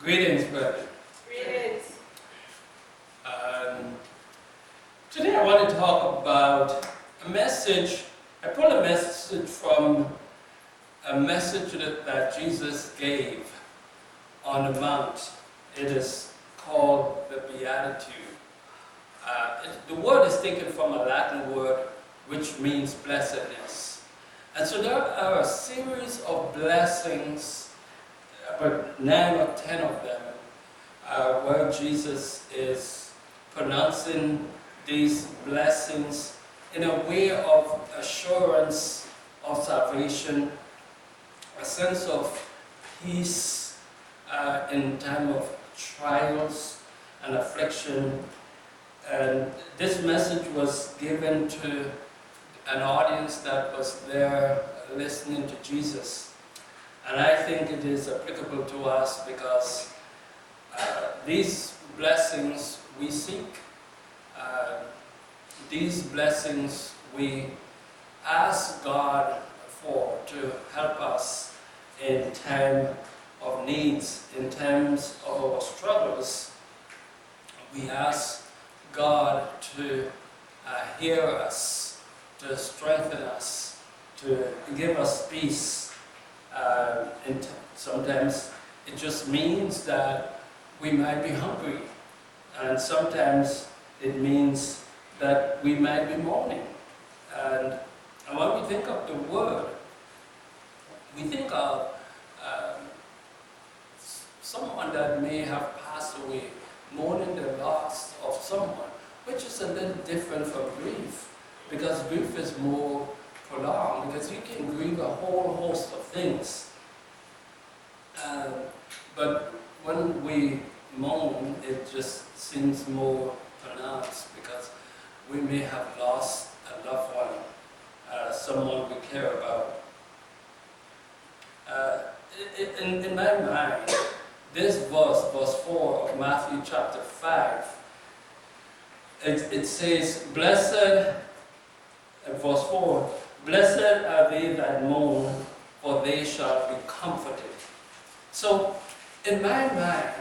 Greetings, brethren. Greetings. Today I want to talk about a message. I pulled a message from a message that Jesus gave on the Mount. It is called the Beatitude. The word is taken from a Latin word which means blessedness. And so there are a series of blessings, about 9 or 10 of them, where Jesus is pronouncing these blessings in a way of assurance of salvation, a sense of peace in time of trials and affliction. And this message was given to an audience that was there listening to Jesus. And I think it is applicable to us because these blessings we seek. These blessings we ask God for to help us in time of needs, in times of our struggles. We ask God to hear us, to strengthen us, to give us peace. And sometimes it just means that we might be hungry, and sometimes it means that we might be mourning. And when we think of the word, we think of someone that may have passed away, mourning the loss of someone, which is a little different from grief, because grief is more prolonged, because you can grieve a whole host of things. But when we mourn, it just seems more pronounced, because we may have lost a loved one, someone we care about. In my mind, this verse 4 of Matthew chapter 5, it says, blessed, verse 4, blessed are they that mourn, for they shall be comforted. So, in my mind,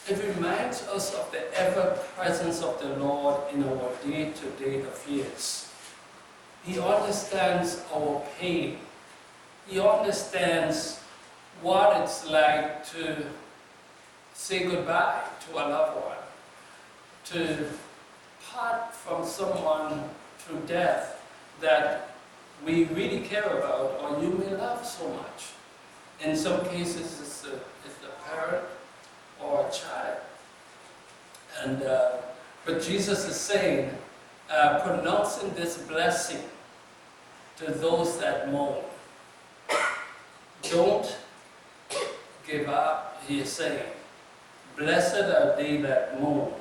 it reminds us of the ever-presence of the Lord in our day-to-day affairs. He understands our pain. He understands what it's like to say goodbye to a loved one, to part from someone through death that we really care about or you may love so much. In some cases, it's the parent or a child. And but Jesus is saying, pronouncing this blessing to those that mourn. Don't give up, he is saying. Blessed are they that mourn,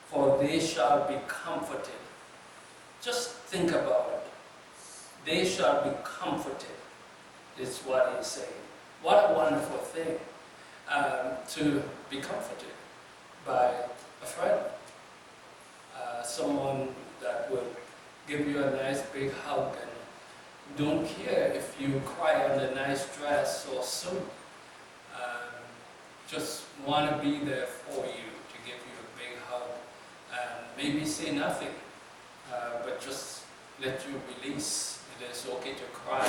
for they shall be comforted. Just think about it. They shall be comforted, is what he's saying. What a wonderful thing, to be comforted by a friend. Someone that would give you a nice big hug and don't care if you cry on a nice dress or suit. Just want to be there for you, to give you a big hug and maybe say nothing, but just let you release. It is okay to cry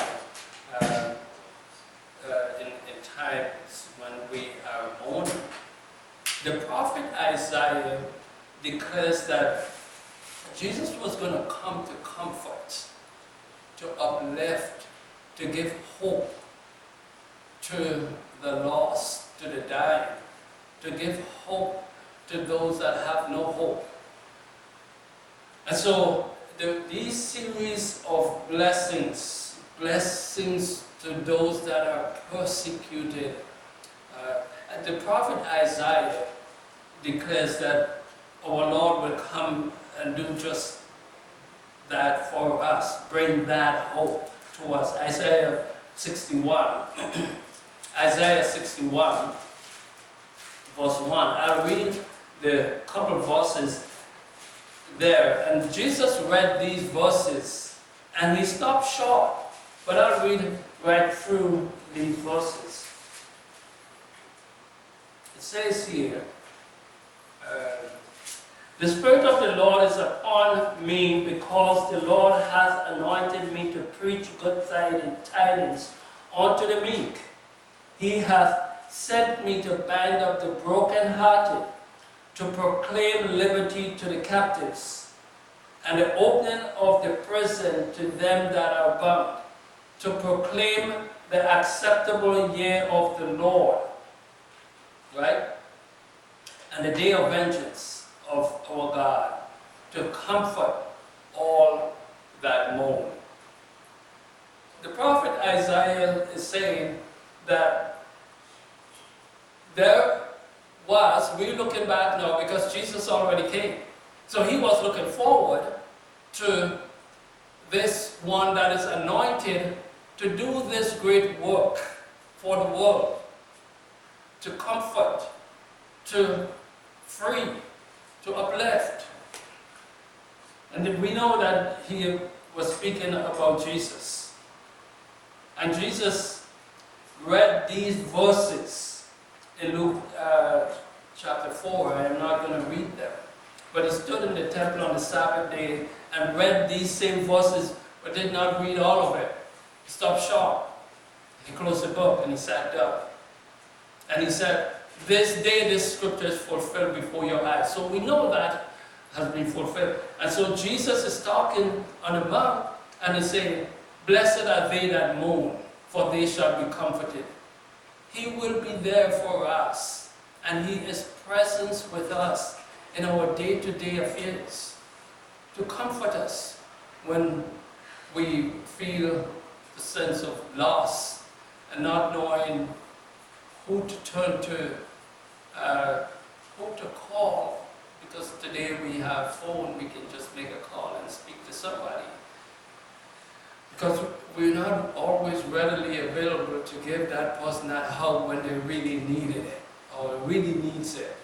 in times when we are mourning. The prophet Isaiah declares that Jesus was going to come to comfort, to uplift, to give hope to the lost, to the dying, to give hope to those that have no hope. And so these series of blessings to those that are persecuted, the prophet Isaiah declares that our Lord will come and do just that for us, bring that hope to us. Isaiah 61. Isaiah 61, verse 1. I'll read the couple verses there. And Jesus read these verses, and he stopped short. But I'll read right through these verses. says here, the Spirit of the Lord is upon me, because the Lord hath anointed me to preach good tidings unto the meek. He hath sent me to bind up the brokenhearted, to proclaim liberty to the captives, and the opening of the prison to them that are bound, to proclaim the acceptable year of the Lord, right? And the day of vengeance of our God, to comfort all that mourn. The prophet Isaiah is saying that we're looking back now because Jesus already came. So he was looking forward to this one that is anointed to do this great work for the world, to comfort, to free, to uplift. And we know that he was speaking about Jesus. And Jesus read these verses in Luke chapter 4. I am not going to read them. But he stood in the temple on the Sabbath day and read these same verses, but did not read all of it. He stopped short. He closed the book and he sat down. And he said, this day this scripture is fulfilled before your eyes. So we know that has been fulfilled. And so Jesus is talking on the mount and he's saying, blessed are they that mourn, for they shall be comforted. He will be there for us, and he is present with us in our day-to-day affairs to comfort us when we feel the sense of loss and not knowing who to turn to, who to call, because today we have phone, we can just make a call and speak to somebody. Because we're not always readily available to give that person that hug when they really needed it, or really needs it.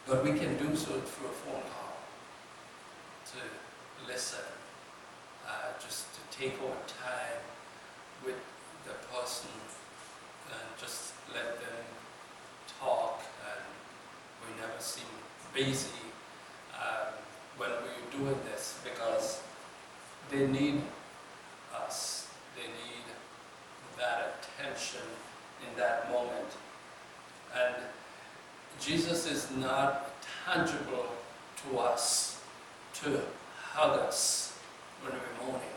But we can do so through a phone call, to listen, just to take our time with the person and just let them talk, and we never seem busy when we're doing this, because they need us. They need that attention in that moment. And Jesus is not tangible to us to hug us when we're mourning.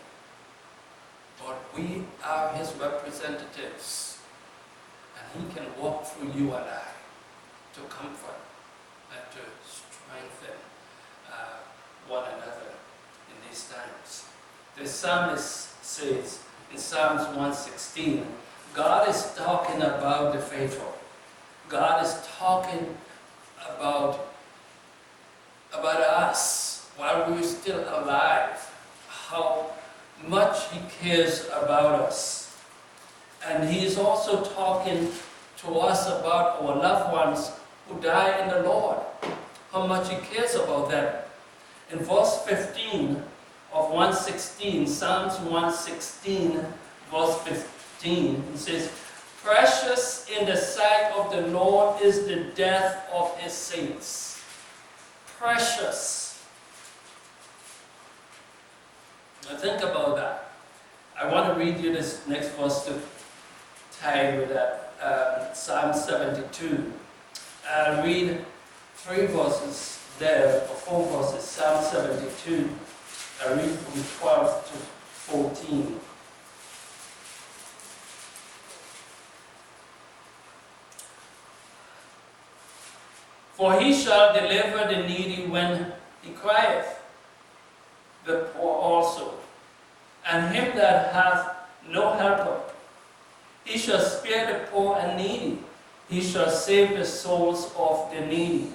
But we are his representatives. And he can walk through you and I to comfort and to strengthen one another in these times. The psalmist says in Psalms 116, God is talking about the faithful. God is talking about us while we're still alive, how much he cares about us. And he is also talking to us about our loved ones who die in the Lord, how much he cares about them. In verse 15 of 116, Psalms 116, verse 15, it says, precious in the sight of the Lord is the death of his saints. Precious. Now think about that. I want to read you this next verse to tie with that. Psalm 72. I'll read 3 verses there, or 4 verses. Psalm 72. I read from 12 to 14. For he shall deliver the needy when he crieth, the poor also, and him that hath no helper. He shall spare the poor and needy. He shall save the souls of the needy.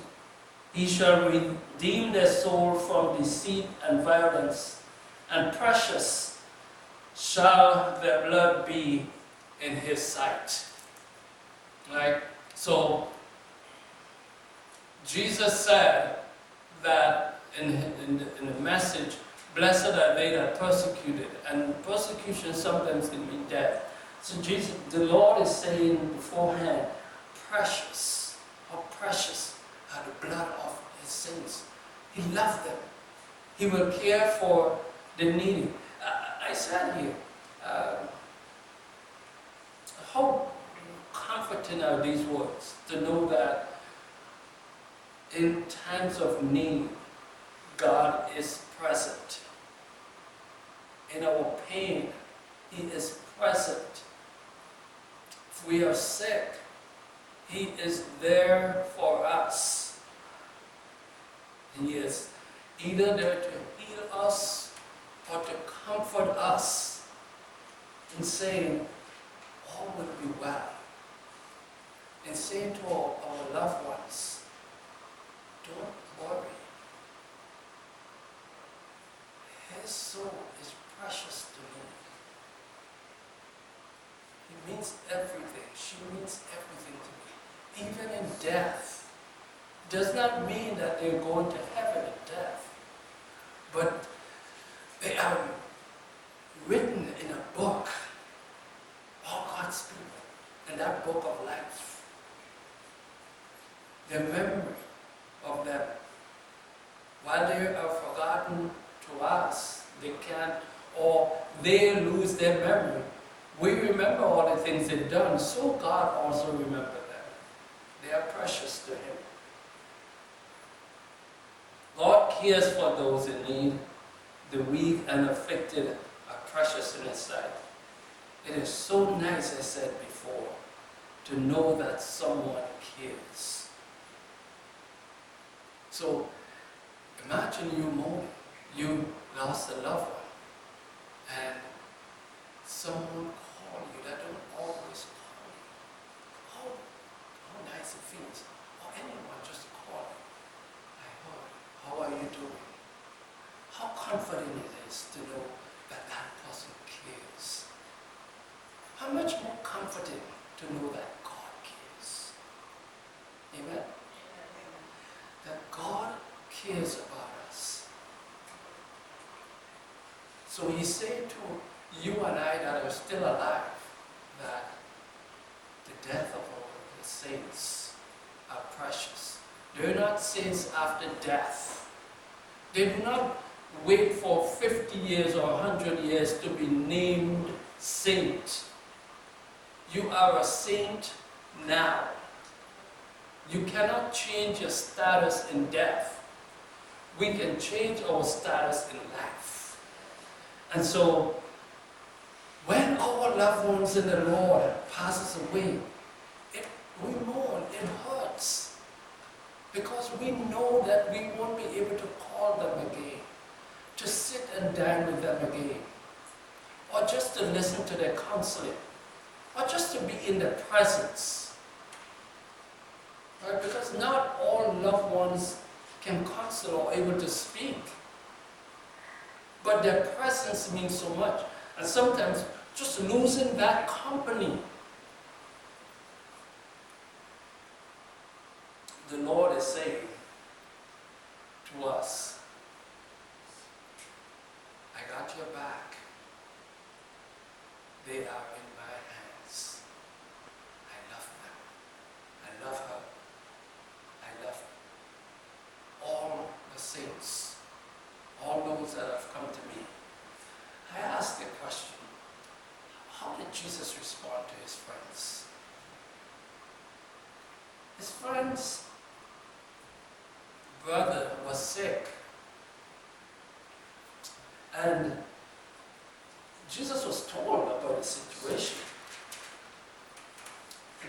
He shall redeem their soul from deceit and violence, and precious shall their blood be in his sight. Right? So, Jesus said that in the message, blessed are they that are persecuted, and persecution sometimes can mean death. So the Lord is saying beforehand, how precious are the blood of his saints. He loved them. He will care for the needy. I said here, how comforting are these words to know that in times of need, God is present. In our pain, he is present. If we are sick, he is there for us. He is either there to heal us or to comfort us in saying, all will be well. In saying to our loved ones, don't worry. His soul is precious to me. He means everything. She means everything to me. Even in death. Does not mean that they're going to heaven in death. But they are written in a book. All God's people. In that book of life. The memory of them. While they are forgotten to us, they can't, or they lose their memory. We remember all the things they've done, so God also remembers them. They are precious to him. God cares for those in need. The weak and afflicted are precious in his sight. It is so nice, I said before, to know that someone cares. So, imagine you mourning. You lost a loved one. And someone call you that don't always call you. How nice it feels. Or anyone just call you. I heard, how are you doing? How comforting it is to know that that person cares. How much more comforting to know that God cares. Amen? That God cares about us. So he said to you and I that are still alive that the death of all the saints are precious. They're not saints after death. They do not wait for 50 years or 100 years to be named saint. You are a saint now. You cannot change your status in death. We can change our status in life. And so, when our loved ones in the Lord passes away, we mourn, it hurts. Because we know that we won't be able to call them again, to sit and dine with them again, or just to listen to their counseling, or just to be in their presence. Right? Because not all loved ones can counsel or able to speak. But their presence means so much. And sometimes just losing that company. The Lord is saying to us, I got your back. They are in my hands. I love them. I love her. I love all the saints, all those that have come to me. I asked the question, how did Jesus respond to his friends? His friends' brother was sick. And Jesus was told about the situation.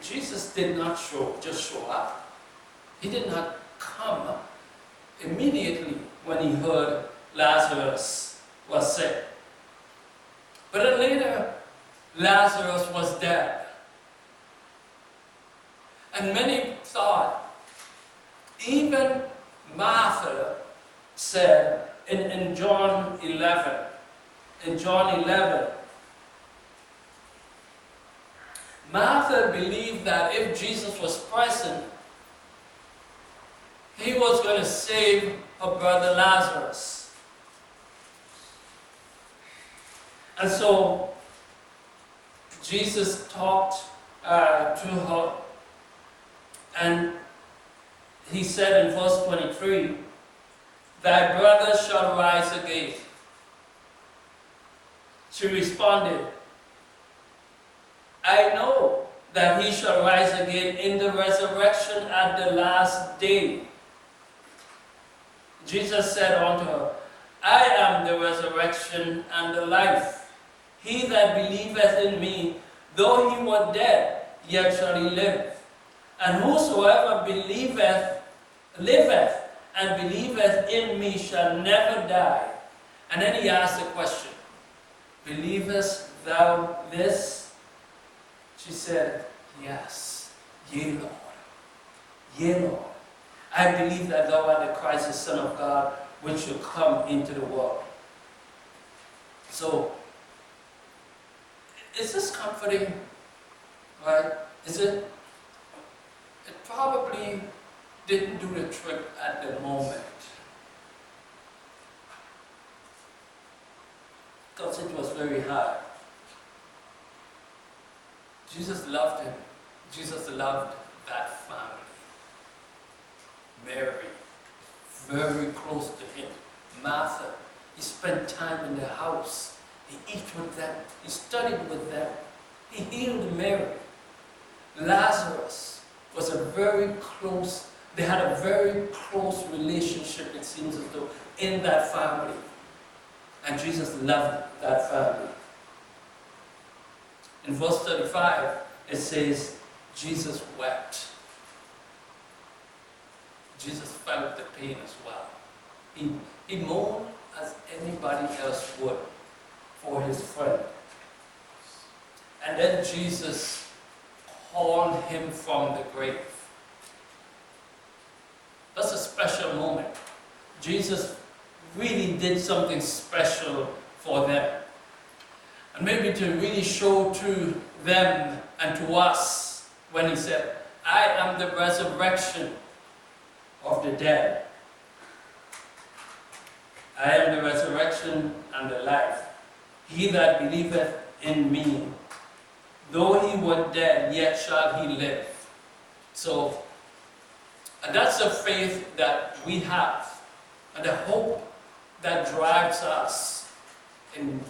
Jesus did not just show up. He did not come immediately when he heard Lazarus was sick. But then later, Lazarus was dead. And many thought, even Martha said in John 11, Martha believed that if Jesus was present, he was going to save her brother Lazarus. And so Jesus talked to her And he said in verse 23, "Thy brother shall rise again." She responded, "I know that he shall rise again in the resurrection at the last day." Jesus said unto her, "I am the resurrection and the life. He that believeth in me, though he were dead, yet shall he live. And whosoever liveth and believeth in me shall never die." And then he asked the question, "Believest thou this?" She said, "Yes, yea, Lord. Yea, Lord. I believe that thou art the Christ, the Son of God, which should come into the world." So, is this comforting? Right? Is it? It probably didn't do the trick at the moment, because it was very hard. Jesus loved him. Jesus loved that family. Mary, very close to him. Martha, he spent time in their house. He ate with them. He studied with them. He healed Mary. Lazarus was they had a very close relationship, it seems as though, in that family. And Jesus loved that family. In verse 35, it says, Jesus wept. Jesus felt the pain as well. He mourned as anybody else would for his friend. And then Jesus called him from the grave. That's a special moment. Jesus really did something special for them. And maybe to really show to them and to us when he said, "I am the resurrection of the dead. I am the resurrection and the life. He that believeth in me, though he were dead, yet shall he live." So, and that's the faith that we have, and the hope that drives us in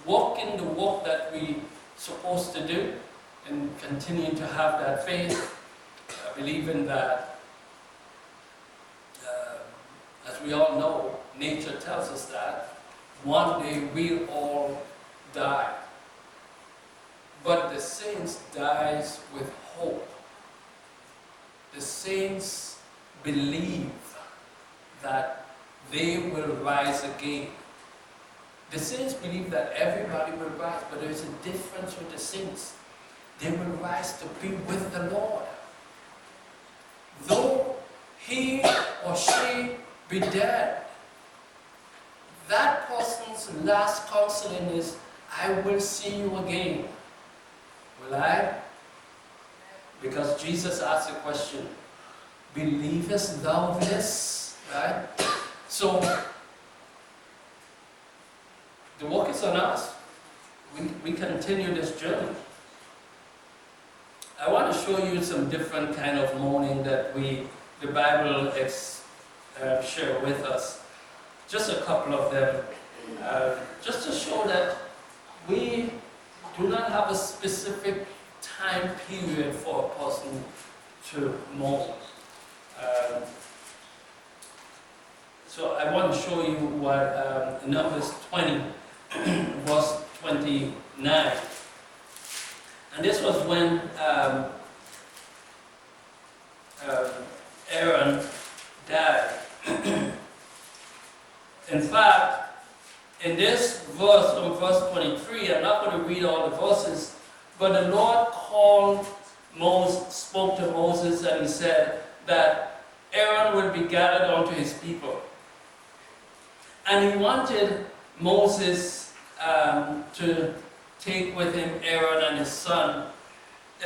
walking the walk that we're supposed to do, and continuing to have that faith, believing that, as we all know, nature tells us that one day we'll all die. But the saints dies with hope. The saints believe that they will rise again. The saints believe that everybody will rise, but there is a difference with the saints. They will rise to be with the Lord. Though he or she be dead, that person's last counseling is, "I will see you again." Will I? Because Jesus asked the question, "Believest thou this?" Right? So, the work is on us. We continue this journey. I want to show you some different kind of mourning that the Bible share with us. Just a couple of them. Just to show that we do not have a specific time period for a person to mourn. So I want to show you what Numbers 20, verse 29. And this was when Aaron died. In fact, in this verse, from verse 23, I'm not going to read all the verses, but the Lord spoke to Moses, and he said that Aaron will be gathered unto his people. And he wanted Moses to take with him Aaron and his son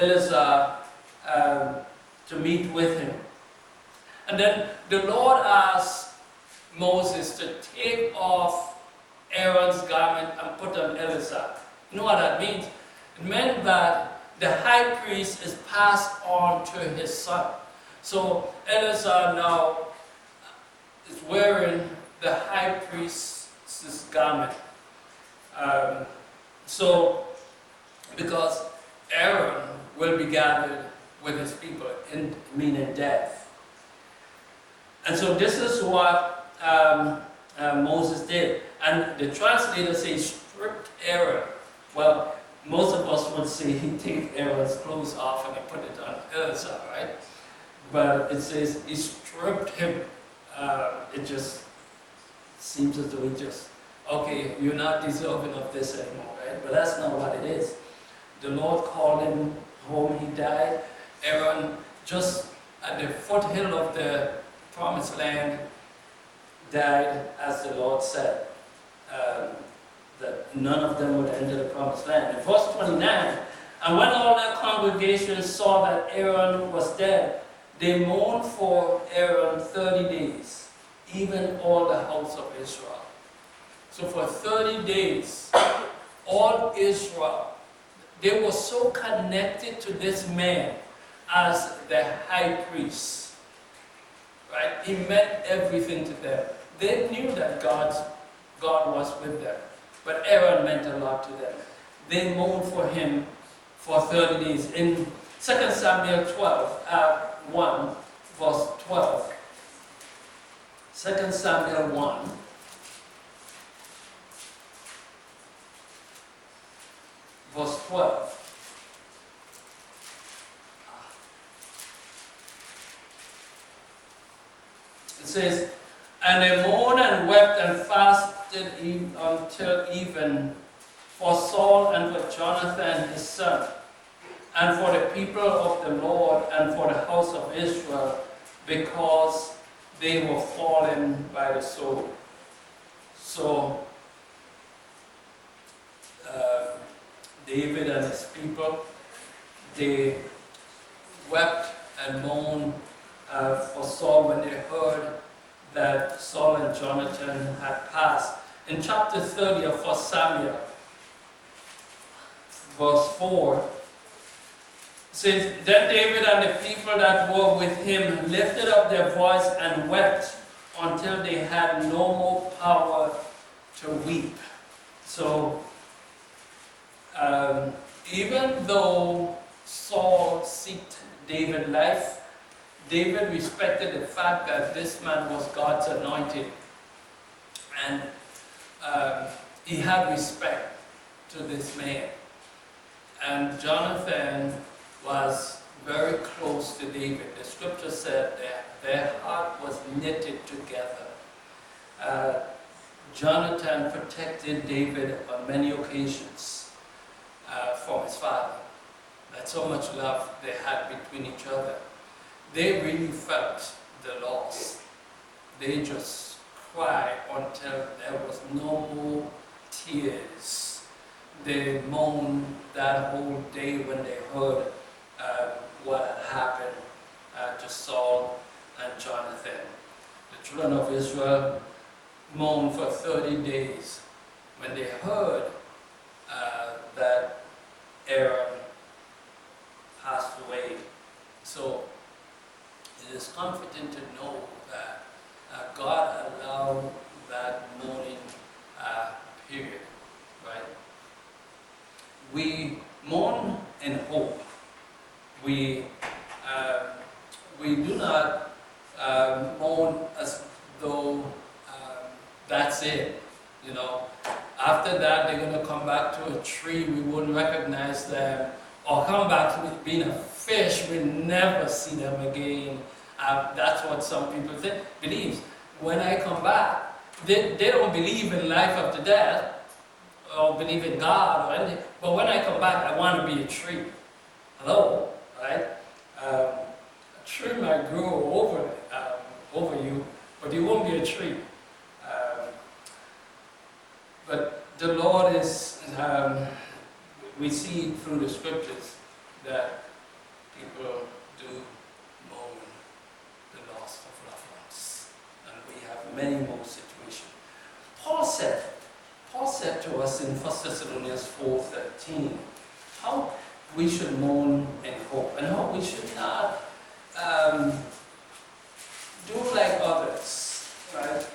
Eleazar to meet with him. And then the Lord asked Moses to take off Aaron's garment and put on Eleazar. You know what that means? It meant that the high priest is passed on to his son. So Eleazar now is wearing the high priest's garment. Because Aaron will be gathered with his people, meaning death. And so this is what Moses did. And the translators say stripped Aaron. Well, most of us would say he took Aaron's clothes off and he put it on Eleazar, right? But it says he stripped him. It just seems as though he just, okay, you're not deserving of this anymore, right? But that's not what it is. The Lord called him home, he died. Aaron, just at the foothill of the promised land, died as the Lord said, that none of them would enter the promised land. In verse 29, and when all the congregation saw that Aaron was dead, they mourned for Aaron 30 days, even all the house of Israel. So for 30 days, all Israel, they were so connected to this man as the high priest. Right? He meant everything to them. They knew that God was with them. But Aaron meant a lot to them. They mourned for him for 30 days. In 2 Samuel 1, verse 12. 2 Samuel 1. Verse 12. It says, and they mourned and wept and fasted until even for Saul and for Jonathan his son, and for the people of the Lord and for the house of Israel, because they were fallen by the sword. So, David and his people, they wept and mourned for Saul when they heard that Saul and Jonathan had passed. In chapter 30 of 1 Samuel, verse 4, it says, then David and the people that were with him lifted up their voice and wept until they had no more power to weep. So, even though Saul sought David's life, David respected the fact that this man was God's anointed, and he had respect to this man. And Jonathan was very close to David. The scripture said that their heart was knitted together. Jonathan protected David on many occasions from his father. That's how much love they had between each other. They really felt the loss. They just cried until there was no more tears. They moaned that whole day when they heard what had happened to Saul and Jonathan. The children of Israel mourned for 30 days when they heard that Aaron passed away. So it is comforting to know that God allowed that mourning period, right? We mourn in hope. We do not mourn as though that's it, you know. After that, they're going to come back to a tree, we wouldn't recognize them, or come back to being a fish, we never see them again. That's what some people believe. When I come back, they don't believe in life after death, or believe in God or anything, but when I come back, I want to be a tree. Hello, right? A tree might grow over you, but you won't be a tree. But the Lord is, we see through the scriptures that people do mourn the loss of loved ones. And we have many more situations. Paul said to us in 1 Thessalonians 4:13, how we should mourn in hope. And hope we should not do like others, right?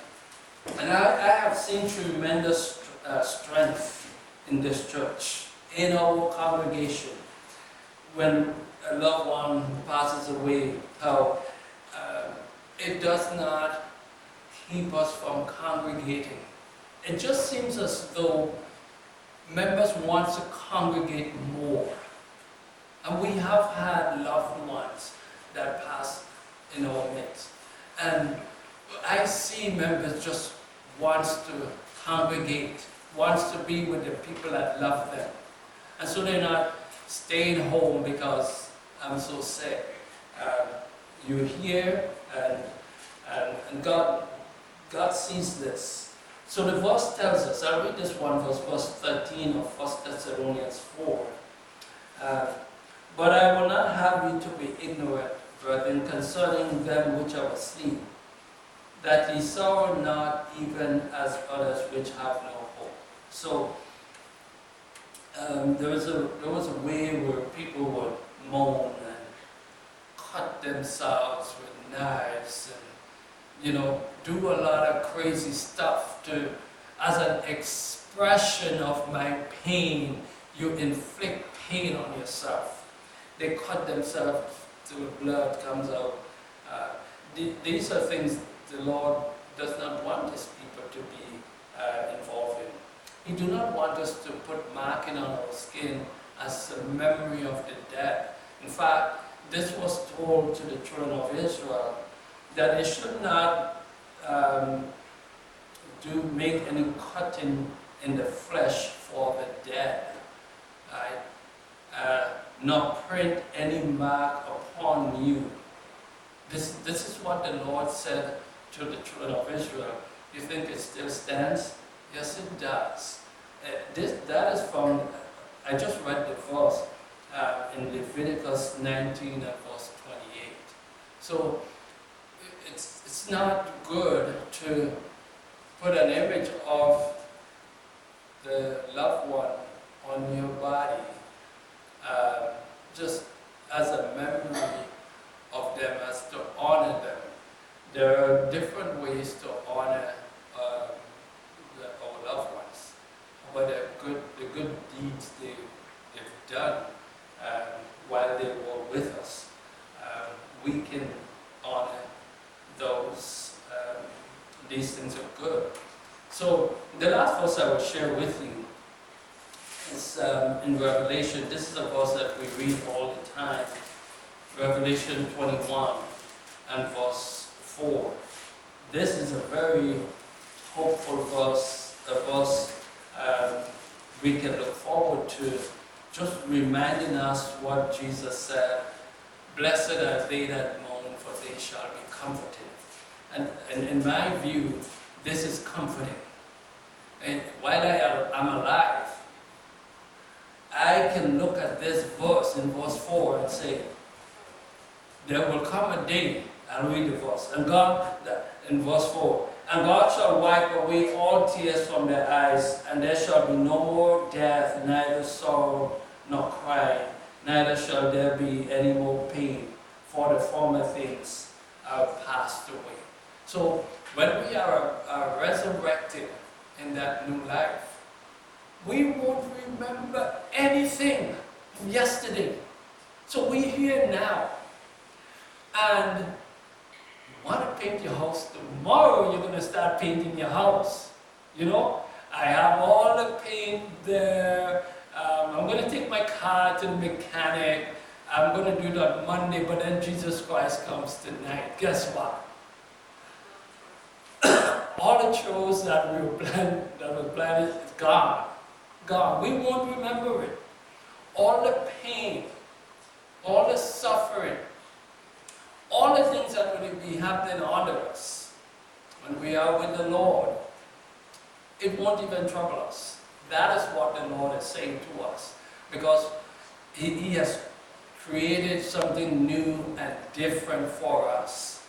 And I have seen tremendous strength in this church, in our congregation, when a loved one passes away, how it does not keep us from congregating. It just seems as though members want to congregate more. And we have had loved ones that pass in our midst. And I see members just wants to congregate, wants to be with the people that love them. And so they're not staying home because I'm so sick. You're here, and God sees this. So the verse tells us, I'll read this one verse 13 of 1 Thessalonians 4. But I will not have you to be ignorant, brethren, concerning them which are asleep, that ye sorrow not even as others which have no hope. So there was a way where people would moan and cut themselves with knives and, do a lot of crazy stuff as an expression of my pain. You inflict pain on yourself. They cut themselves till the blood comes out. These are things the Lord does not want His people to be involved in. He does not want us to put marking on our skin as a memory of the dead. In fact, this was told to the children of Israel, that they should not make any cutting in the flesh for the dead, right? Nor print any mark upon you. This is what the Lord said to the children of Israel. You think it still stands? Yes, it does. That is from, I just read the verse in Leviticus 19 and verse 28. So it's not good to put an image of the loved one on your body just as a memory of them, as to honor them. There are different ways to honor our loved ones, but the good deeds they've done while they were with us, we can honor those. These things are good. So the last verse I will share with you is in Revelation. This is a verse that we read all the time. Revelation 21 and verse 4. This is a very hopeful verse, a verse we can look forward to, just reminding us what Jesus said, "Blessed are they that mourn, for they shall be comforted." And in my view, this is comforting. And while I'm alive, I can look at this verse in verse 4 and say, there will come a day, I'll read the verse, and God, in verse 4, "And God shall wipe away all tears from their eyes, and there shall be no more death, neither sorrow nor crying, neither shall there be any more pain, for the former things are passed away." So when we are resurrected in that new life, we won't remember anything from yesterday. So we're here now. And you want to paint your house tomorrow, you're going to start painting your house. I have all the paint there. I'm going to take my car to the mechanic. I'm going to do that on Monday, but then Jesus Christ comes tonight. Guess what? All the chores that were planned is gone. Gone. We won't remember it. All the pain, all the suffering, all the things that will be happening under us when we are with the Lord, it won't even trouble us. That is what the Lord is saying to us, because He has created something new and different for us.